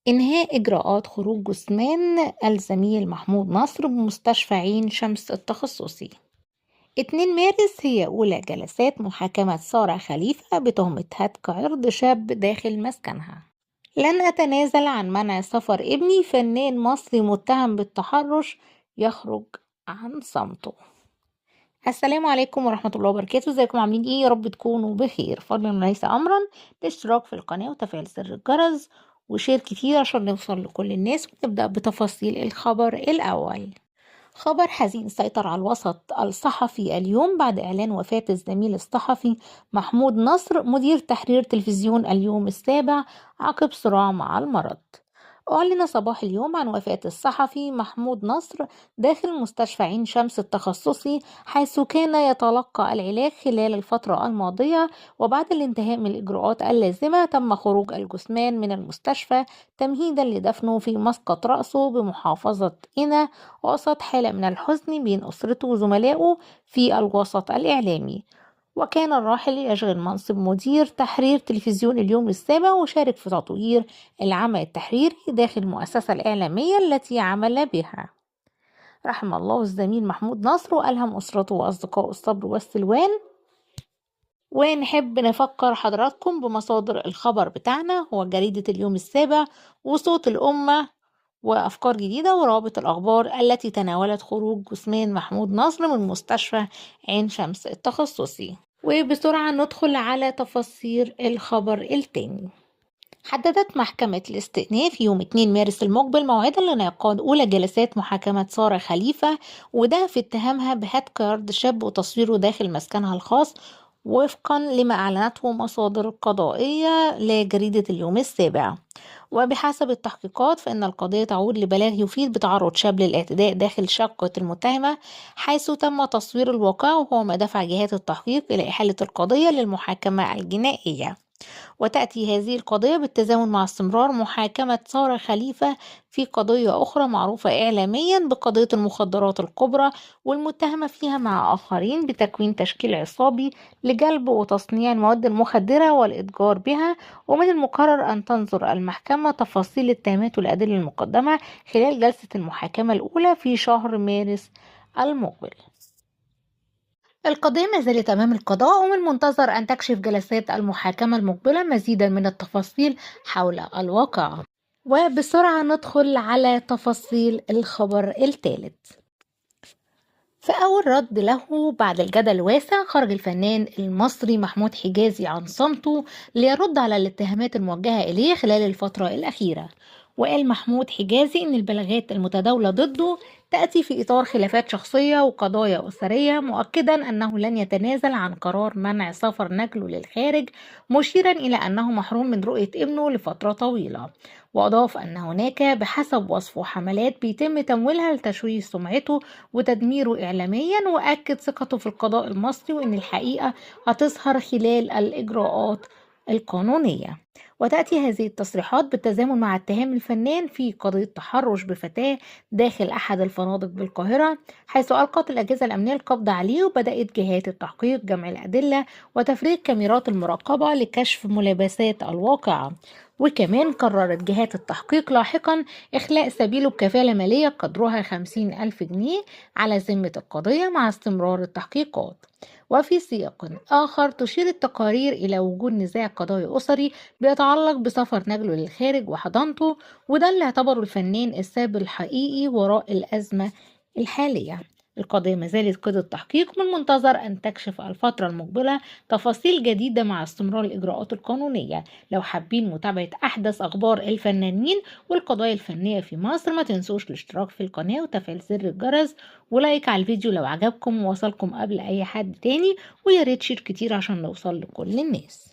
إنهاء إجراءات خروج جثمان الزميل محمود نصر بمستشفى عين شمس التخصصي. 2 مارس هي أولى جلسات محاكمة سارة خليفة بتهمة هتك عرض شاب داخل مسكنها. لن أتنازل عن منع سفر ابني، فنان مصري متهم بالتحرش يخرج عن صمته. السلام عليكم ورحمة الله وبركاته، ازيكم عاملين ايه؟ يا رب تكونوا بخير. فضلا وليس أمرا الاشتراك في القناة وتفعيل زر الجرس وشير كتير عشان نوصل لكل الناس. ونبدأ بتفاصيل الخبر الأول. خبر حزين سيطر على الوسط الصحفي اليوم بعد إعلان وفاة الزميل الصحفي محمود نصر مدير تحرير تلفزيون اليوم السابع عقب صراع مع المرض. أعلن صباح اليوم عن وفاة الصحفي محمود نصر داخل مستشفى عين شمس التخصصي، حيث كان يتلقى العلاج خلال الفترة الماضية. وبعد الانتهاء من الإجراءات اللازمة تم خروج الجثمان من المستشفى تمهيدا لدفنه في مسقط رأسه بمحافظة قنا، وسط حالة من الحزن بين أسرته وزملائه في الوسط الإعلامي. وكان الراحل يشغل منصب مدير تحرير تلفزيون اليوم السابع، وشارك في تطوير العمل التحريري داخل المؤسسة الإعلامية التي عمل بها. رحم الله الزميل محمود نصر وألهم أسرته وأصدقائه الصبر والسلوان. ونحب نفكر حضراتكم بمصادر الخبر بتاعنا، هو جريدة اليوم السابع وصوت الأمة وأفكار جديدة ورابط الأخبار التي تناولت خروج جثمان محمود نصر من مستشفى عين شمس التخصصي. وبسرعة ندخل على تفاصيل الخبر التاني. حددت محكمة الاستئناف يوم 2 مارس المقبل موعدا لانعقاد أولى جلسات محاكمة سارة خليفة، وده في اتهامها بهتك عرض شاب وتصويره داخل مسكنها الخاص، وفقا لما أعلنته مصادر قضائية لجريدة اليوم السابع. وبحسب التحقيقات فإن القضية تعود لبلاغ يفيد بتعرض شاب للاعتداء داخل شقة المتهمة، حيث تم تصوير الواقع، وهو ما دفع جهات التحقيق إلى إحالة القضية للمحاكمة الجنائية. وتأتي هذه القضية بالتزامن مع استمرار محاكمة سارة خليفة في قضية أخرى معروفة إعلاميا بقضية المخدرات الكبرى، والمتهمة فيها مع آخرين بتكوين تشكيل عصابي لجلب وتصنيع المواد المخدرة والإتجار بها. ومن المقرر أن تنظر المحكمة تفاصيل التهمات والأدلة المقدمة خلال جلسة المحاكمة الأولى في شهر مارس المقبل. القضية ما زالت أمام القضاء، ومن المنتظر أن تكشف جلسات المحاكمة المقبلة مزيدا من التفاصيل حول الواقع. وبسرعة ندخل على تفاصيل الخبر الثالث. في أول رد له بعد الجدل الواسع خرج الفنان المصري محمود حجازي عن صمته ليرد على الاتهامات الموجهة إليه خلال الفترة الأخيرة. وقال محمود حجازي إن البلاغات المتداولة ضده تأتي في إطار خلافات شخصية وقضايا أسرية، مؤكدا أنه لن يتنازل عن قرار منع سفر نجله للخارج، مشيرا إلى أنه محروم من رؤية ابنه لفترة طويلة. وأضاف أن هناك بحسب وصفه حملات بيتم تمويلها لتشويه سمعته وتدميره إعلاميا، وأكد ثقته في القضاء المصري وأن الحقيقة هتظهر خلال الإجراءات القانونية. وتأتي هذه التصريحات بالتزامن مع اتهام الفنان في قضية تحرش بفتاة داخل أحد الفنادق بالقاهرة، حيث ألقت الأجهزة الأمنية القبض عليه، وبدأت جهات التحقيق جمع الأدلة وتفريغ كاميرات المراقبة لكشف ملابسات الواقعة. وكمان قررت جهات التحقيق لاحقا إخلاء سبيله بكفالة مالية قدرها 50,000 جنيه على ذمة القضية مع استمرار التحقيقات. وفي سياق آخر تشير التقارير إلى وجود نزاع قضائي أسري بيتعلق بسفر نجله للخارج وحضانته، وده اللي اعتبره الفنان السبب الحقيقي وراء الأزمة الحالية. القضية ما زالت قيد التحقيق، من منتظر أن تكشف الفترة المقبلة تفاصيل جديدة مع استمرار الإجراءات القانونية. لو حابين متابعة أحدث أخبار الفنانين والقضايا الفنية في مصر ما تنسوش الاشتراك في القناة وتفعيل زر الجرس ولايك على الفيديو لو عجبكم ووصلكم قبل أي حد تاني، وياريت شير كتير عشان نوصل لكل الناس.